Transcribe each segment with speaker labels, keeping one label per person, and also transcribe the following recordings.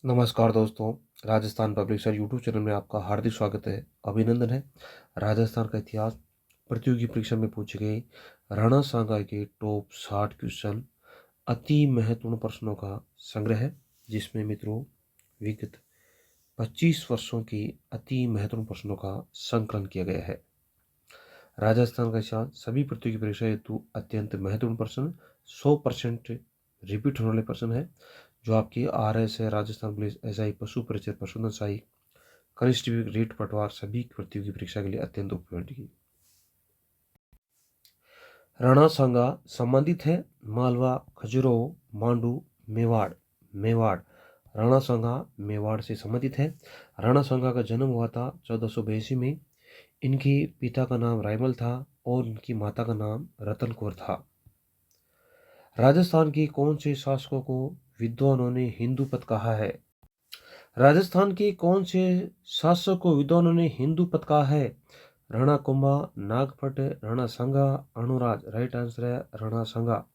Speaker 1: नमस्कार दोस्तों, Rajasthan public sir YouTube channel में आपका हार्दिक स्वागत है, अभिनंदन है। राजस्थान का इतिहास प्रतियोगी परीक्षा में पूछे गए राणा सांगा के टॉप 60 क्वेश्चन अति महत्वपूर्ण प्रश्नों का संग्रह है, जिसमें मित्रों विगत 25 वर्षों की अति महत्वपूर्ण प्रश्नों का संकलन किया गया है। राजस्थान का इतिहास सभी प्रतियोगी परीक्षा हेतु अत्यंत महत्वपूर्ण प्रश्न 100% रिपीट होने वाले प्रश्न है, जो आपकी RS है, राजस्थान पुलिस, SI, पशु परिचय, पशुधन सहायक, कनिष्ठ रेट पटवार सभी प्रतियोगी परीक्षा के लिए अत्यंत उपयोगी। राणा सांगा संबंधित है मालवा, खजुराहो, मांडू, मेवाड़। राणा सांगा मेवाड़ से संबंधित है। राणा सांगा का जन्म हुआ था 1482 में। इनके पिता का नाम रायमल था और इनकी माता का नाम रतन कौर था। राजस्थान के कौन से शासकों को विद्वानों ने हिंदू पद कहा है? राजस्थान के कौन से शासक को विद्वानों ने हिंदू पद कहा है? राणा कुंभा, नागपट, राणा सांगा, अणुराज। राइट आंसर है राणा सांगा।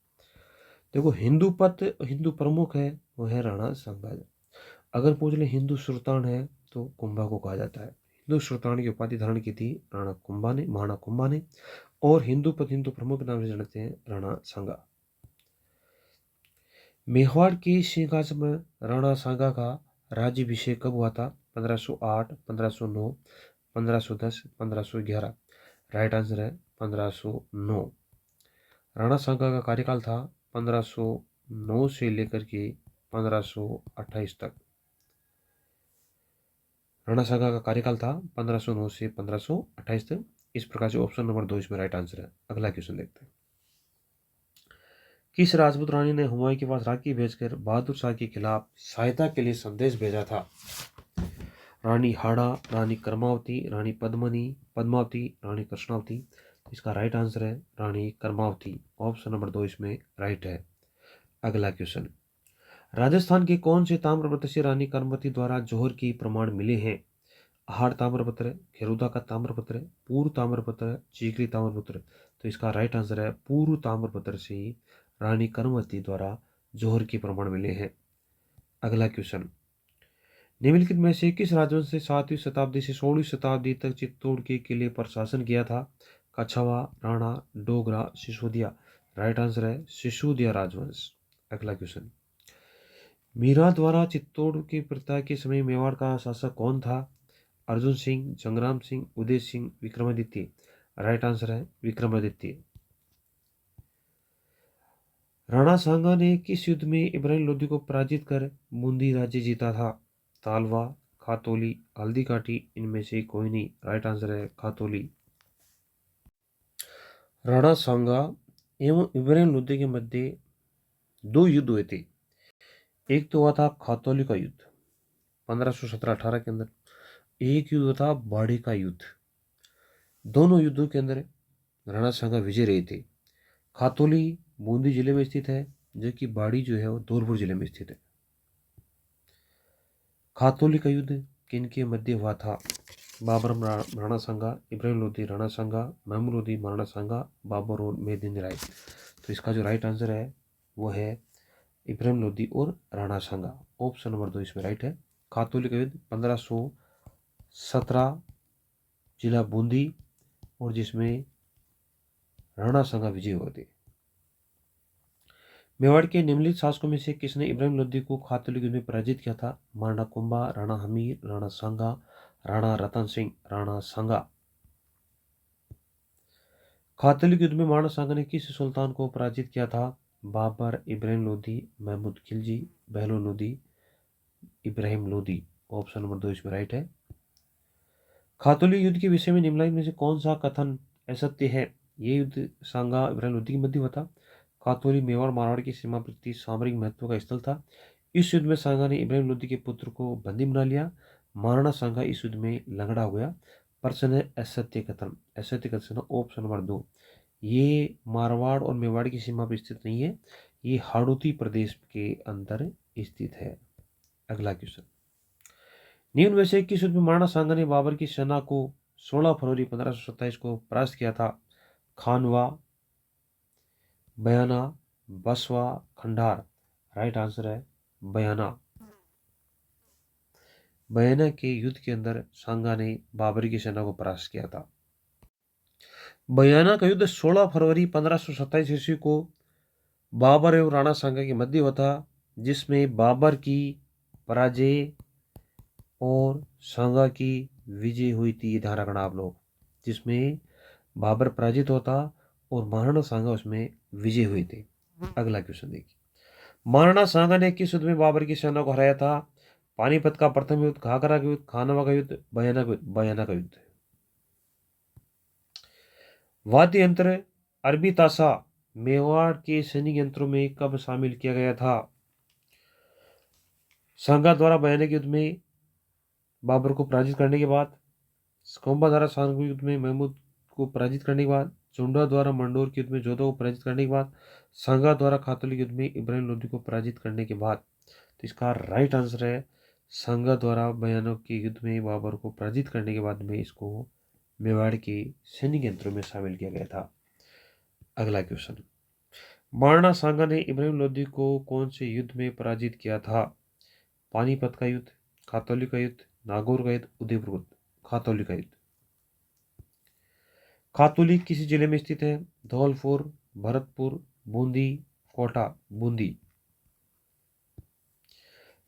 Speaker 1: देखो, हिंदू पद हिंदू प्रमुख है वो है राणा सांगा। अगर पूछ ले हिंदू सुल्तान है तो कुंभा को कहा जाता है। हिंदू सुल्तान की उपाधि धारण की थी महाराणा कुंभा ने, और हिंदू पद हिंदू प्रमुख नाम से जानते हैं राणा सांगा। मेवाड़ के सिंहासन पर राणा सांगा का राज्याभिषेक कब हुआ था? 1508, 1509, 1510, 1511। राइट आंसर है 1509। राणा सांगा का कार्यकाल था 1509 से लेकर के 1528 तक। राणा सांगा का कार्यकाल था 1509 से 1528 तक। इस प्रकार से ऑप्शन नंबर 2 इसमें राइट आंसर है। अगला क्वेश्चन देखते हैं। किस राजपूत रानी ने हुमायूं के पास राखी भेजकर बहादुर शाह के खिलाफ सहायता के लिए संदेश भेजा था? रानी हाड़ा, रानी कर्मावती, रानी पद्मावती, रानी कृष्णावती। इसका राइट आंसर है रानी कर्मावती। ऑप्शन नंबर 2 इसमें राइट है। अगला क्वेश्चन। राजस्थान के कौन से ताम्रपत्र से रानी कर्मावती द्वारा जौहर की प्रमाण मिले हैं? आहार ताम्रपत्र, खेरुदा का ताम्रपत्र, पूर्व ताम्रपत्र, चीकरी ताम्रपत्र। तो इसका राइट आंसर है पूर्व ताम्रपत्र से रानी कर्मवती द्वारा जौहर के प्रमाण मिले हैं। अगला क्वेश्चन। निम्नलिखित में से किस राजवंश ने 7वीं शताब्दी से 16वीं शताब्दी तक चित्तौड़ के किले पर शासन किया था? कछवा, राणा, डोगरा, सिसोदिया। राइट आंसर है सिसोदिया राजवंश। अगला क्वेश्चन। मीरा द्वारा चित्तौड़ की प्रतिष्ठा के समय मेवाड़ का शासक कौन था? अर्जुन सिंह, जंगराम सिंह, उदय सिंह, विक्रमादित्य। राइट आंसर है विक्रमादित्य। राणा सांगा ने किस युद्ध में इब्राहिम लोदी को पराजित कर बूंदी राज्य जीता था? तालवा, खातौली, हल्दी घाटी, इनमें से कोई नहीं। राइट आंसर है खातौली। राणा सांगा एवं इब्राहिम लोदी के मध्य 2 युद्ध हुए थे। एक तो हुआ था खातौली का युद्ध 1517-18 के अंदर। एक युद्ध था बाड़ी का युद्ध। दोनों युद्धों के अंदर राणा सांगा विजय रहे थे। खातौली बूंदी जिले में स्थित है, जबकि बाड़ी जो है वो धौलपुर जिले में स्थित है। खातौली का युद्ध किनके मध्य हुआ था? बाबरम राणा सांगा, इब्राहिम लोदी राणा सांगा, महमूद लोदी महाराणा सांगा, बाबर और मेदिनी राय। तो इसका जो राइट आंसर है वो है इब्राहिम लोदी और राणा सांगा। ऑप्शन नंबर 2 इसमें राइट है। खातौली का युद्ध 1517, जिला बूंदी, और जिसमें राणा सांगा विजय हुए थे। मेवाड़ के निम्नलिखित शासकों में से किसने इब्राहिम लोदी को खातौली युद्ध में पराजित किया था? महाराणा कुंभा, राणा हमीर, राणा सांगा, राणा रतन सिंह। राणा सांगा। खातौली युद्ध में महाराणा सांगा ने किस सुल्तान को पराजित किया था? बाबर, इब्राहिम लोदी, महमूद खिलजी, बहलो लोदी, इब्राहिम लोदी। ऑप्शन नंबर 2 इसमें राइट है। खातौली युद्ध के विषय में निम्नलिखित में से कौन सा कथन असत्य है? ये युद्ध सांगा इब्राहिम लोदी के मध्य हुआ था। खातौली मेवाड़ मारवाड़ की सीमा प्रति सामरिक महत्व का स्थल था। इस युद्ध में सांगा ने इब्राहिम लोदी के पुत्र को बंदी बना लिया। महाराणा सांगा इस युद्ध में लंगड़ा हुआ। प्रश्न है असत्य कथन। असत्य कथन ऑप्शन नंबर 2। ये मारवाड़ और मेवाड़ की सीमा पर स्थित नहीं है, ये हाड़ौती प्रदेश के अंदर स्थित है। अगला क्वेश्चन। निम्न में से किस युद्ध में महाराणा सांगा ने बाबर की सेना को 16 फरवरी 1527 को परास्त किया था? खानवा, बयाना, बसवा, खंडार। राइट आंसर है बयाना। बयाना के युद्ध के अंदर सांगा ने बाबर की सेना को परास्त किया था। बयाना का युद्ध 16 फरवरी 1527 ईस्वी को बाबर एवं राणा सांगा के मध्य हुआ था, जिसमें बाबर की पराजय और सांगा की विजय हुई थी। ये ध्यान रखना आप लोग, जिसमें बाबर पराजित होता और महाराणा सांगा उसमें विजय हुए थे। अगला क्वेश्चन देखिए, महाराणा सांगा ने किस युद्ध में बाबर की सेना को हराया था? पानीपत का प्रथम युद्ध, घाघरा का युद्ध, खानवा का युद्ध, बयाना का युद्ध। बयाना का युद्ध। वाद्य यंत्र अरबी ताशा मेवाड़ के सैनिक यंत्रों में कब शामिल किया गया था? सांगा द्वारा बयाना के युद्ध में बाबर को पराजित करने के बाद, स्कोम्बा द्वारा सांगा युद्ध में महमूद को पराजित करने के बाद, चुंडा द्वारा मंडोर के युद्ध में जोधा को पराजित करने के बाद, सांगा द्वारा खातौली युद्ध में इब्राहिम लोदी को पराजित करने के बाद। तो इसका राइट आंसर है सांगा द्वारा बयानों के युद्ध में बाबर को पराजित करने के बाद में इसको मेवाड़ के सैनिक यंत्रों में शामिल किया गया था। अगला क्वेश्चन, महाराणा सांगा ने इब्राहिम लोदी को कौन से युद्ध में पराजित किया था? पानीपत का युद्ध, खातौली का युद्ध, नागौर का युद्ध, उदयपुर युद्ध। खातौली का युद्ध। खातौली किसी जिले में स्थित है? धौलपुर, भरतपुर, बूंदी, कोटा। बूंदी।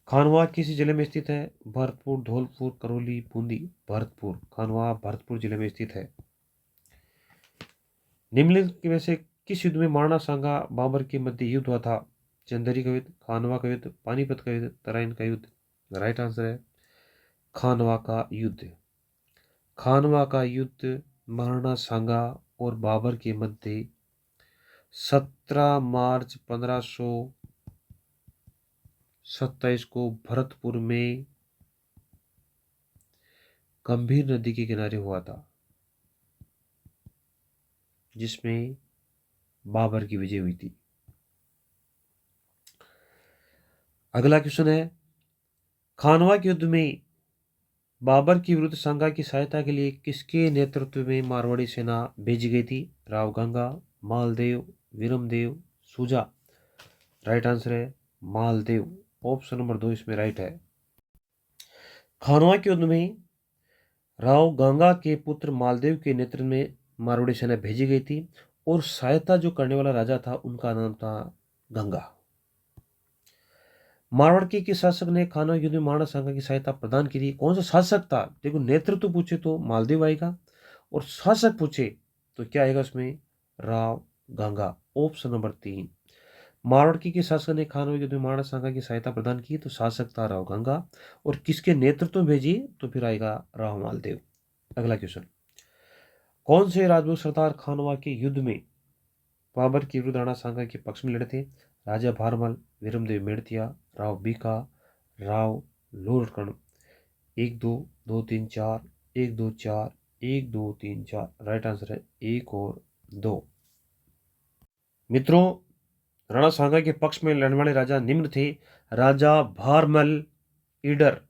Speaker 1: खानवा किसी जिले में स्थित है? भरतपुर, धौलपुर, करौली, बूंदी। भरतपुर। खानवा भरतपुर जिले में स्थित है। निम्नलिखित में से किस युद्ध में महाराणा सांगा बाबर के मध्य युद्ध हुआ था? चंदेरी का युद्ध, खानवा का युद्ध, पानीपत का युद्ध, तराइन का युद्ध। राइट आंसर है खानवा का युद्ध। खानवा का युद्ध महाराणा सांगा और बाबर के मध्य 17 मार्च 1527 को भरतपुर में गंभीर नदी के किनारे हुआ था, जिसमें बाबर की विजय हुई थी। अगला क्वेश्चन है, खानवा के युद्ध में बाबर के विरुद्ध सांगा की सहायता के लिए किसके नेतृत्व में मारवाड़ी सेना भेजी गई थी? राव गंगा, मालदेव, वीरमदेव, सूजा। राइट आंसर है मालदेव। ऑप्शन नंबर 2 इसमें राइट है। खानवा के युद्ध में राव गंगा के पुत्र मालदेव के नेतृत्व में मारवाड़ी सेना भेजी गई थी और सहायता जो करने वाला राजा था उनका नाम था गंगा। मारवाड़ के किस शासक ने खानवा युद्ध में महाराणा सांगा की सहायता प्रदान की थी? कौन सा शासक था? देखो, नेतृत्व पूछे तो मालदेव आएगा और शासक पूछे तो क्या आएगा उसमें? राव गंगा। Option number 3। मारवाड़ के किस शासक ने खानवा युद्ध में महाराणा सांगा की सहायता प्रदान की? तो शासक था राव गंगा। और किसके नेतृत्व में भेजी? तो फिर आएगा राव मालदेव। अगला क्वेश्चन, कौन से राजपूत सरदार खानवा के युद्ध में बाबर के विरुद्ध राणा सांगा के पक्ष में लड़े थे? राजा भारमल, वीरमदेव मेड़तिया, राव बीका, राव लोरकण। 1 2 2 3 4 1 2 4 1 2 3 4। राइट आंसर है 1 और 2। मित्रों, राणा सांगा के पक्ष में लड़ने वाले राजा निम्न थे: राजा भारमल ईडर,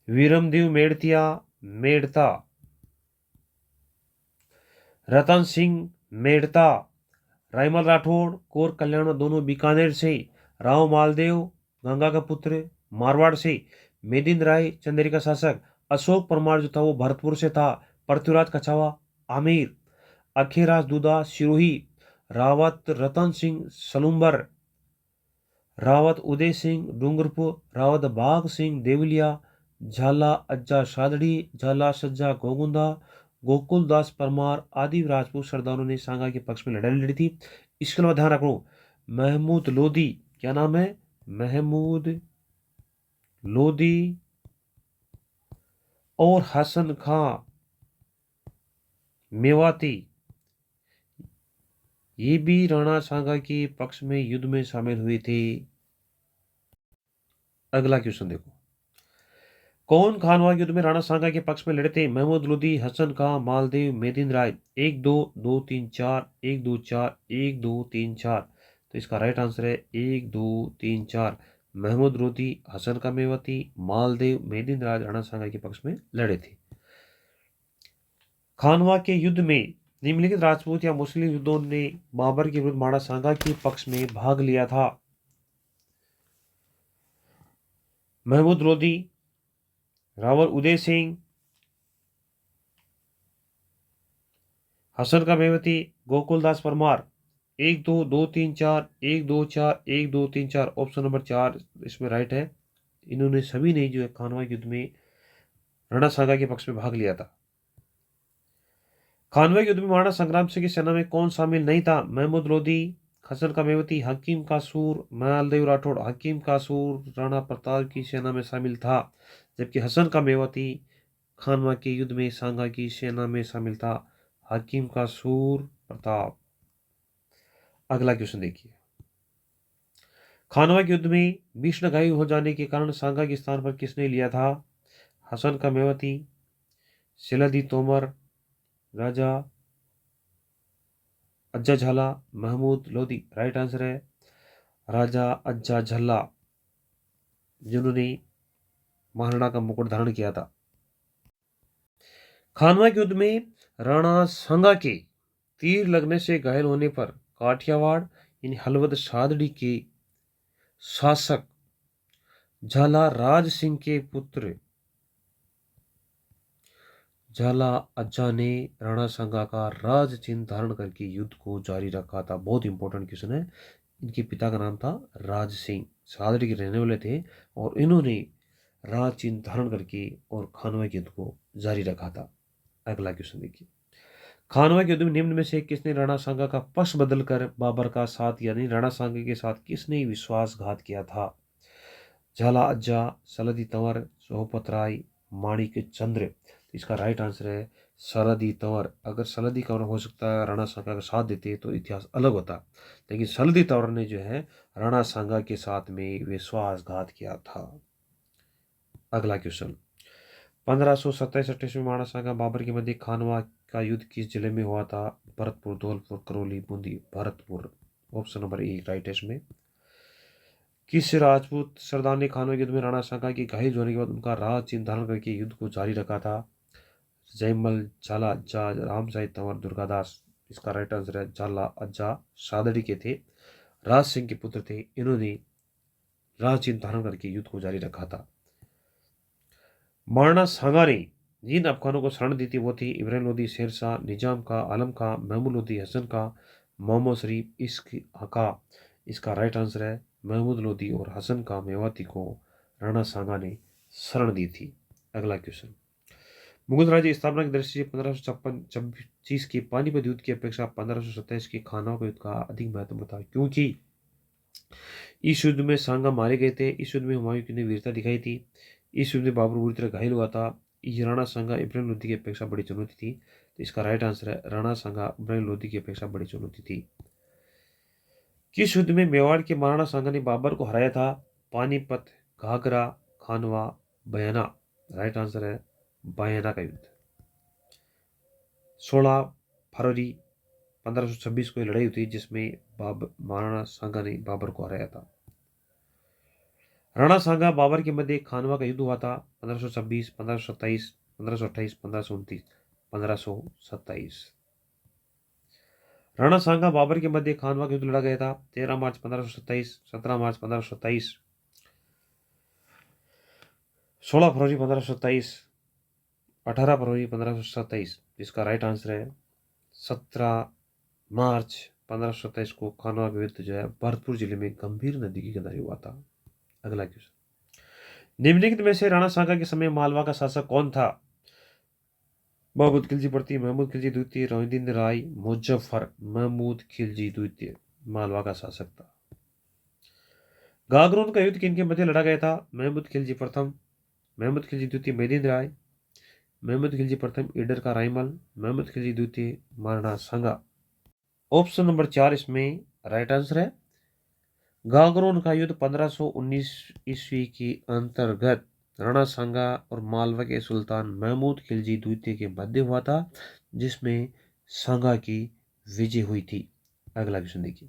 Speaker 1: वीरमदेव मेड़तिया मेड़ता, रतन सिंह मेड़ता, रायमल राठौड़ कोर कल्याण दोनों बीकानेर से, राव मालदेव गंगा का पुत्र मारवाड़ से, मेदिन राय चंदेरी का शासक, अशोक परमार जो था वो भरतपुर से था, पृथ्वीराज कछावा आमेर, अखेराज दूधा सिरोही, रावत रतन सिंह सलुम्बर, रावत उदय सिंह डूंगरपुर, रावत बाघ सिंह देवलिया, झाला अज्जा शादड़ी, झाला सज्जा गोगुंदा, गोकुलदास परमार आदि राजपूत सरदारों ने सांगा के पक्ष में लड़ाई लड़ी थी। इसके अलावा ध्यान रखो, महमूद लोदी, क्या नाम है? महमूद लोदी और हसन खां मेवाती, ये भी राणा सांगा के पक्ष में युद्ध में शामिल हुए थे। अगला क्वेश्चन देखो, कौन खानवा युद्ध में राणा सांगा के पक्ष में लड़े थे? महमूद लोदी, हसन खां, मालदेव, मेदिन राय। 1 2 2 3 4 1 2 4 1 2 3 4। तो इसका राइट आंसर है 1 2 3 4। महमूद लोदी, हसन खां मेवाती, मालदेव, मेदिन राय राणा सांगा के पक्ष में लड़े थे। खानवा के युद्ध में निम्नलिखित राजपूत या मुस्लिम युद्धों ने बाबर के विरुद्ध महाराणा सांगा के पक्ष में भाग लिया था? महमूद लोधी, रावल उदय सिंह, हसन का मेवती, गोकुलदास परमार। 1 2 2 3 4, 1 2 4, 1 2 3 4, ऑप्शन नंबर 4 इसमें राइट है। इन्होंने सभी ने जो है खानवा युद्ध में राणा सांगा के पक्ष में भाग लिया था। खानवा युद्ध में महाराणा संग्राम सिंह की सेना में कौन शामिल नहीं था? महमूद लोधी, हसन का मेवती, हकीम कासूर, मालदेव राठौड़। हकीम कासूर राणा प्रताप की सेना में शामिल था, जबकि हसन का मेवती खानवा के युद्ध में सांगा की सेना में शामिल था। हकीम कासूर प्रताप। अगला क्वेश्चन देखिए, खानवा के युद्ध में भीषण घायल हो जाने के कारण सांगा के स्थान पर किसने लिया था? हसन का मेवती, सिलादी तोमर, राजा अज्जा झाला, महमूद लोधी। राइट आंसर है राजा अज्जा झल्ला, जिन्होंने महाराणा का मुकुट धारण किया था। खानवा के युद्ध में राणा सांगा के तीर लगने से घायल होने पर काठियावाड़ यानी हलवद सादड़ी के शासक झाला राज सिंह के पुत्र झाला अज्जा ने राणा सांगा का राज चिन्ह धारण करके युद्ध को जारी रखा था। बहुत इंपॉर्टेंट क्वेश्चन है। इनके पिता का नाम था राज सिंह, सादड़ी के रहने वाले थे, और इन्होंने राज चिन्ह धारण करके और खानवा के युद्ध को जारी रखा था। अगला क्वेश्चन देखिए, खानवा के युद्ध में निम्न में से किसने राणा सांगा का पक्ष बदलकर बाबर का साथ यानी राणा सांगा के साथ किसने विश्वासघात किया था? झाला अज्जा, सलदी तंवर, सोहपत राय, माणिक चंद्र। तो इसका राइट आंसर है सलदी तंवर। अगर सलदी कंवर हो सकता है राणा सांगा का साथ देते तो इतिहास अलग होता, लेकिन सलदी तंवर ने जो है राणा सांगा के साथ में विश्वासघात किया था। अगला क्वेश्चन, 1527-28 में महाराणा सांगा बाबर के मध्य खानवा का युद्ध किस जिले में हुआ था? Bharatpur, Dholpur, Karauli, Bundi. Bharatpur, option number A right है इसमें। किस राजपूत सरदार ने खानवा के युद्ध में राणा सांगा की घायल होने के बाद उनका राज चिन्ह धारण करके युद्ध को जारी रखा था? जयमल, झाला अज्जा, रामसाई तंवर, दुर्गादास। इसका राइट आंसर है झाला अज्जा, सादड़ी के थे, राज सिंह के पुत्र थे। इन्होंने राज चिन्ह धारण करके युद्ध को जारी रखा था। महाराणा सांगा ने जिन अफगानों को शरण दी थी वो थी इब्राहिम लोदी, शेरशाह, निजाम का, आलम का, महमूद लोदी, हसन का, मोहम्मद शरीफ, इसका इसका राइट आंसर है महमूद लोदी और हसन का मेवाती को राणा सांगा ने शरण दी थी। अगला क्वेश्चन, मुगल राज्य की स्थापना की दृष्टि से 1556 के पानीपत युद्ध की अपेक्षा 1527 के खानवा युद्ध का अधिक महत्व था, क्योंकि इस युद्ध में सांगा मारे गए थे। इस युद्ध में हुमायूं ने वीरता दिखाई थी। इस युद्ध में बाबर बुरी तरह घायल हुआ था। ये राणा सांगा इब्राहिम लोदी की अपेक्षा बड़ी चुनौती थी। तो इसका राइट आंसर है राणा सांगा इब्राहिम लोदी की अपेक्षा बड़ी चुनौती थी। किस युद्ध में मेवाड़ के महाराणा सांगा ने बाबर को हराया था? पानीपत, घाघरा, खानवा, बयाना। राइट आंसर है बयाना का युद्ध। 16 फरवरी 1526 को लड़ाई हुई थी जिसमें महाराणा सांगा ने बाबर को हराया था। राणा सांगा बाबर के मध्य खानवा का युद्ध हुआ था 1526, 1527, 1528, 1529। 1527। राणा सांगा बाबर के मध्य खानवा का युद्ध लड़ा गया था 13 मार्च 1527, 17 मार्च 1527, 16 फरवरी 1527, 18 फरवरी 1527। जिसका राइट आंसर है 17 मार्च 1527 को खानवा का युद्ध जो है भरतपुर जिले में गंभीर नदी की किनारे हुआ था। अगला क्वेश्चन, निम्नलिखित में से राणा सांगा के समय मालवा का शासक कौन था? महमूद खिलजी प्रथम, महमूद खिलजी द्वितीय, रोहिंदीन राय, मुजफ्फर। महमूद खिलजी द्वितीय मालवा का शासक था। गागरोन का युद्ध किनके मध्य लड़ा गया था? महमूद खिलजी प्रथम, महमूद खिलजी द्वितीय, मेदिन राय, महमूद खिलजी प्रथम, ईडर का रायमल, महमूद खिलजी द्वितीय, महाराणा सांगा। ऑप्शन नंबर 4 इसमें राइट आंसर है। गागरोन का युद्ध 1519 ईस्वी के अंतर्गत राणा सांगा और मालवा के सुल्तान महमूद खिलजी द्वितीय के मध्य हुआ था, जिसमें सांगा की विजय हुई थी। अगला क्वेश्चन देखिए,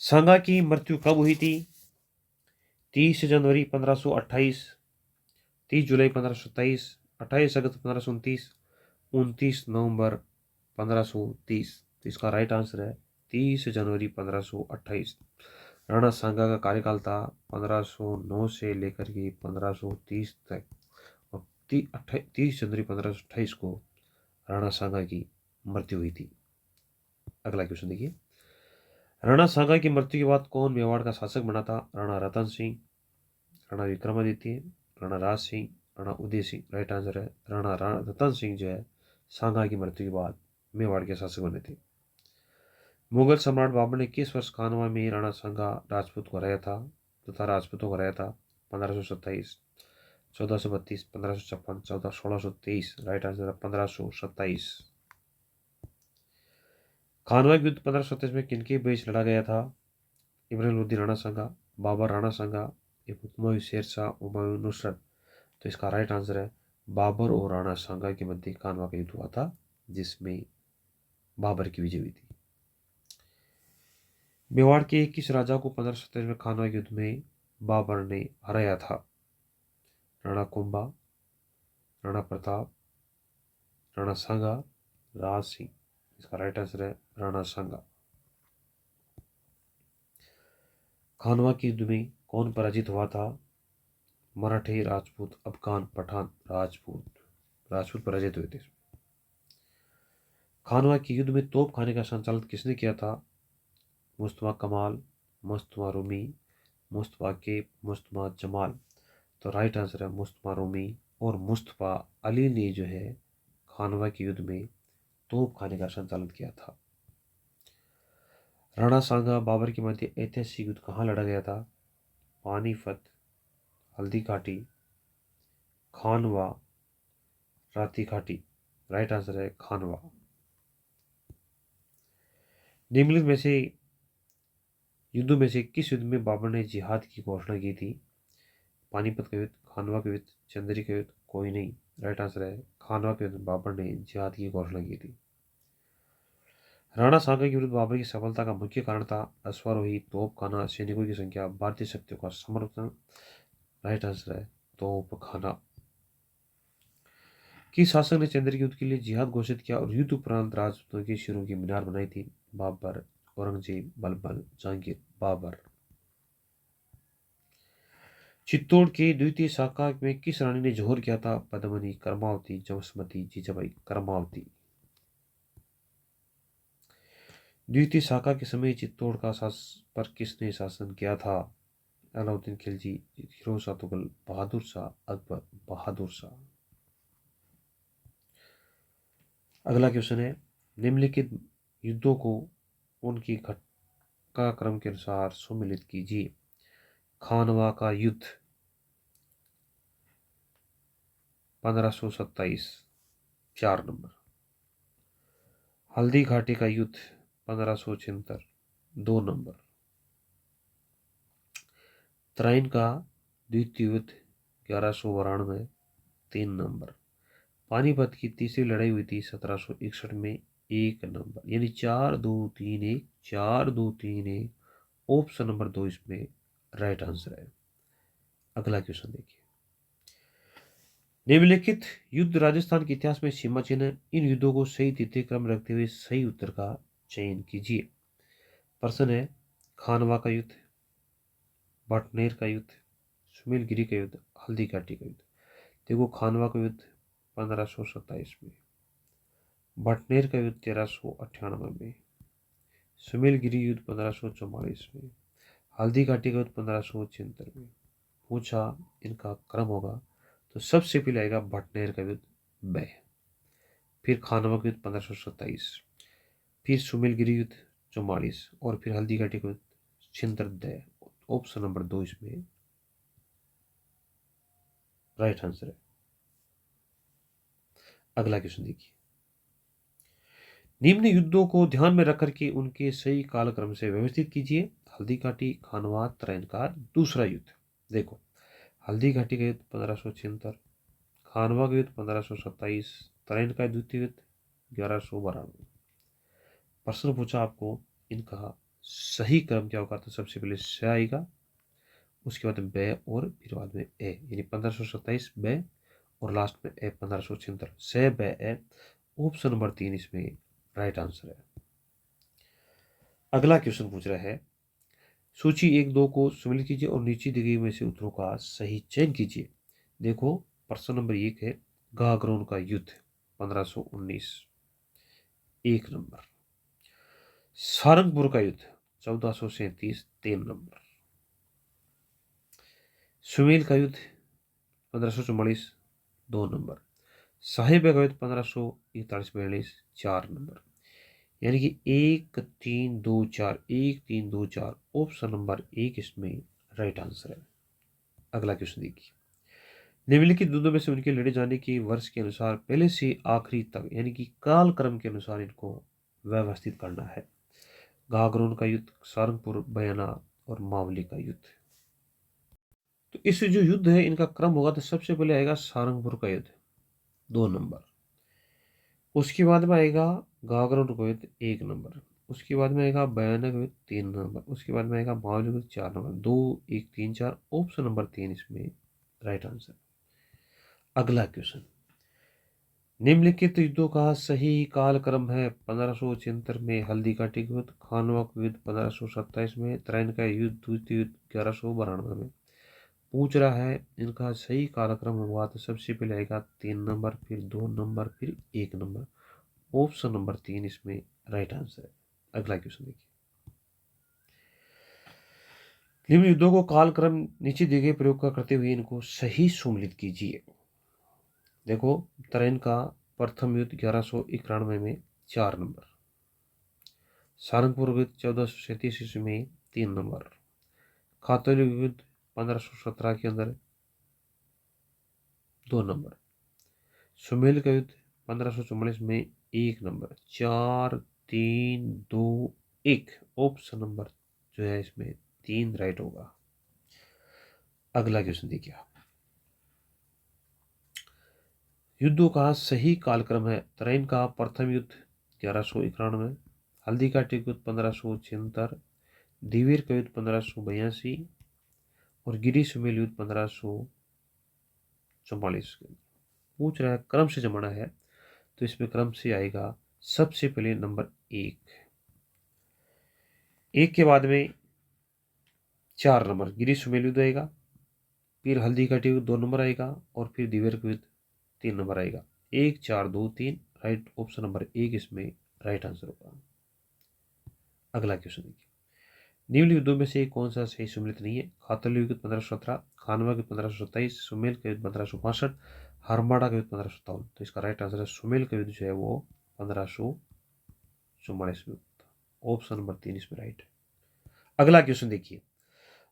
Speaker 1: सांगा की मृत्यु कब हुई थी? 30 जनवरी 1528, 30 जुलाई 1527, 28 अगस्त 1529, 29 नवंबर 1530। तो इसका राइट आंसर है 30 जनवरी 1528। राणा सांगा का कार्यकाल था 1509 से लेकर के 1530 तक, और 30 जनवरी 1528 को राणा सांगा की मृत्यु हुई थी। अगला क्वेश्चन देखिए, राणा सांगा की मृत्यु के बाद कौन मेवाड़ का शासक बना था? राणा रतन सिंह, राणा विक्रमादित्य, राणा राज सिंह, राणा उदय सिंह। राइट आंसर है राणा रतन सिंह जो है सांगा की मृत्यु के बाद मेवाड़ के शासक बने थे। मुगल सम्राट बाबर ने किस वर्ष खानवा में राणा सांगा राजपूत को हराया था तथा राजपूतों को हराया था? 1527, 1432, 1556, 1623। राइट आंसर है 1527। खानवा युद्ध 1527 में किनके बीच लड़ा गया था? इब्राहिम राणा सांगा, बाबर राणा सांगा, हुमायूं शेरशाह, हुमायूं नुसरत। तो इसका राइट आंसर है बाबर और राणा सांगा के मध्य खानवा का युद्ध हुआ था, जिसमें बाबर की विजय हुई थी। मेवाड़ के किस राजा को 1527 में खानवा युद्ध में बाबर ने हराया था? राणा कुंभा, राणा प्रताप, राणा सांगा, राज सिंह। इसका राइट आंसर है राणा सांगा। खानवा के युद्ध में कौन पराजित हुआ था? मराठे, राजपूत, अफगान, पठान। राजपूत पराजित हुए थे। खानवा के युद्ध में तोप खाने का संचालन किसने किया था? मुस्तफा कमाल, मुस्तफा रूमी, मुस्तफा केप, मुस्तफा जमाल। तो राइट आंसर है मुस्तफा रूमी और मुस्तफा अली ने जो है खानवा के युद्ध में तोप खाने का संचालन किया था। राणा सांगा बाबर के मध्य ऐतिहासिक युद्ध कहाँ लड़ा गया था? पानीपत, हल्दी घाटी, खानवा, राती घाटी। राइट आंसर है खानवा। निम्नलिखित में से युद्धों में से किस युद्ध में बाबर ने जिहाद की घोषणा की थी? पानीपत का युद्ध, खानवा का युद्ध, चंदेरी का युद्ध, कोई नहीं। राइट आंसर है खानवा के युद्ध में बाबर ने जिहाद की घोषणा की थी। राणा सांगा के विरुद्ध बाबर की सफलता का मुख्य कारण था अश्वारोही, तोपखाना, सैनिकों की संख्या, भारतीय शक्तियों का समर्थन। राइट आंसर है तोपखाना। किस शासक ने चंद्र युद्ध के लिए जिहाद घोषित किया और युद्ध उपरांत राजपूतों की शिरों की मीनार बनाई थी? बाबर, औरंगजेब, बलबल, जहांगीर। बाबर। चित्तौड़ की द्वितीय शाखा में किस रानी ने जोहर किया था? पद्मनी, कर्मावती, जमसमती, जीजाबाई। कर्मावती। द्वितीय शाखा के समय चित्तौड़ का पर किसने शासन किया था? अलाउद्दीन खिलजी, फिरोज शाह तुगल, बहादुर शाह, अकबर। बहादुर शाह। अगला क्वेश्चन है, निम्नलिखित युद्धों को उनकी घटना क्रम के अनुसार सुमिलित कीजिए। खानवा का युद्ध 1527, 4 नंबर। हल्दी घाटी का युद्ध 1576, 2 नंबर। तराइन का द्वितीय युद्ध 1192, 3 नंबर। पानीपत की तीसरी लड़ाई हुई थी 1761 में, 1 नंबर। यानी 4-2-3-1, 4-2-3-1। ऑप्शन नंबर 2 इसमें राइट आंसर है। अगला क्वेश्चन देखिए, निम्नलिखित युद्ध राजस्थान के इतिहास में सीमा चिन्ह है। इन युद्धों को सही तिथि क्रम रखते हुए सही उत्तर का चयन कीजिए। प्रश्न है, खानवा का युद्ध, बटनेर का युद्ध, सुमेलगिरी का युद्ध, हल्दी घाटी का युद्ध। देखो, खानवा का युद्ध 1527 में, बटनेर का युद्ध 1398 में, सुमेलगिरी युद्ध 1544 में, हल्दी घाटी का युद्ध 1576 में। पूछा इनका क्रम होगा तो सबसे पहले आएगा बटनेर का युद्ध ब, फिर खानवा का युद्ध 1527, फिर सुमेलगिरी युद्ध 44 और फिर हल्दी घाटी का युद्ध 76 द। ऑप्शन नंबर 2 इसमें राइट आंसर है। अगला क्वेश्चन देखिए, निम्न युद्धों को ध्यान में रख करके उनके सही कालक्रम से व्यवस्थित कीजिए। हल्दी घाटी, खानवा, तराइन का दूसरा युद्ध। देखो, हल्दी घाटी का युद्ध 1576, खानवा का युद्ध 1527, तराइन का द्वितीय युद्ध 1192। प्रश्न पूछा आपको इनका सही क्रम क्या होगा, तो सबसे पहले स आएगा, उसके बाद ब और फिर बाद में ए, यानी 1527 ब और लास्ट में ए 1576 स ब ए। ऑप्शन नंबर 3 इसमें राइट आंसर है। अगला क्वेश्चन पूछ रहा है, सूची 1-2 को सम्मिलित कीजिए और नीचे दी गई में से उत्तरों का सही चयन कीजिए। देखो प्रश्न नंबर 1 है गागरोन का युद्ध 1519, 1 नंबर। सारंगपुर का युद्ध 1437, 3 नंबर। सुमेल का युद्ध 1544, 2 नंबर। साहिब का युद्ध 1541-42, 4 नंबर। यानी कि 1 3 2 4, 1 3 2 4 ऑप्शन नंबर 1 इसमें राइट आंसर है। अगला क्वेश्चन देखिए, निम्नलिखित युद्धों में से उनके लड़े जाने के वर्ष के अनुसार पहले से आखिरी तक यानी कि काल क्रम के अनुसार इनको व्यवस्थित करना है। गागरोन का युद्ध, सारंगपुर, बयाना और मावली का युद्ध। तो इस जो युद्ध है इनका क्रम होगा तो सबसे पहले आएगा सारंगपुर का युद्ध 2 नंबर, उसके बाद में आएगा गागरोन का युद्ध 1 नंबर, उसके बाद में आएगा बयाना का युद्ध 3 नंबर, उसके बाद में आएगा मावली का युद्ध 4 नंबर। 2 1 3 4 ऑप्शन नंबर 3 इसमें राइट आंसर। अगला क्वेश्चन, निम्नलिखित युद्धों का सही कालक्रम है। 1576 में हल्दी घाटी का युद्ध, खानवा का युद्ध 1527 में, त्रैन का युद्ध, द्वितीय युद्ध 1192 में। पूछ रहा है इनका सही कालक्रम हुआ तो सबसे पहले आएगा 3 नंबर, फिर 2 नंबर, फिर 1 नंबर। ऑप्शन नंबर 3 इसमें राइट आंसर है। अगला क्वेश्चन देखिए, निम्न युद्धों को कालक्रम नीचे दिए गए प्रयोग का करते हुए इनको सही सम्मिलित कीजिए। देखो त्रैन का प्रथम युद्ध 1191 में 4 नंबर, सारंगपुर युद्ध 1437 ईस्वी में 3 नंबर, खातौली युद्ध 1517 के अंदर 2 नंबर, सुमेल का युद्ध 1544 में 1 नंबर। 4 3 2 1 ऑप्शन नंबर जो है इसमें 3 राइट होगा। अगला क्वेश्चन देखिए, युद्धों का सही कालक्रम है। त्रैन का प्रथम युद्ध 1191, हल्दी का युद्ध 1576, दिवीर का युद्ध 1582 और गिरी सुमेल युद्ध 1544। पूछ रहा है क्रम से जमाना है तो इसमें क्रम से आएगा सबसे पहले नंबर 1, के बाद में 4 नंबर गिरी सुमेल युद्ध आएगा, फिर हल्दी का युद्ध 2 नंबर आएगा और फिर दिवेर का युद्ध 3 नंबर आएगा। 1 4 2 3 राइट, ऑप्शन नंबर 1 इसमें राइट आंसर होगा। अगला क्वेश्चन देखिए, निम्न युद्धों में से कौन सा सही सम्मिलित नहीं है। खातौली युद्ध 1517, खानवा युद्ध 1527, सुमेल का युद्ध 1565, हरमाड़ा का युद्ध 1557। तो इसका राइट आंसर है सुमेल का युद्ध जो है वो 1544 में। ऑप्शन नंबर 3 इसमें राइट है। अगला क्वेश्चन देखिए,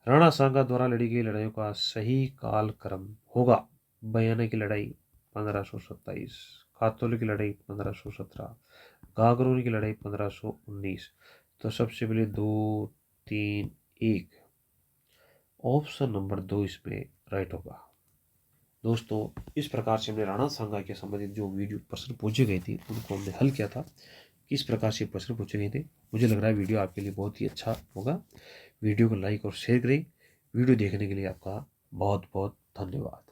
Speaker 1: राणा सांगा द्वारा लड़ी गई लड़ाइयों का सही काल क्रम होगा। बयाना की लड़ाई 1527, खातौली की लड़ाई 1517, गागरोन की लड़ाई 1519। तो सबसे पहले 2 3 1 ऑप्शन नंबर 2 इसमें राइट होगा। दोस्तों इस प्रकार से हमने राणा सांगा के संबंधित जो वीडियो प्रश्न पूछे गए थे उनको हमने हल किया था। किस प्रकार से प्रश्न पूछे गए थे, मुझे लग रहा है वीडियो आपके लिए बहुत ही अच्छा होगा। वीडियो को लाइक और शेयर करें। वीडियो देखने के लिए आपका बहुत बहुत धन्यवाद।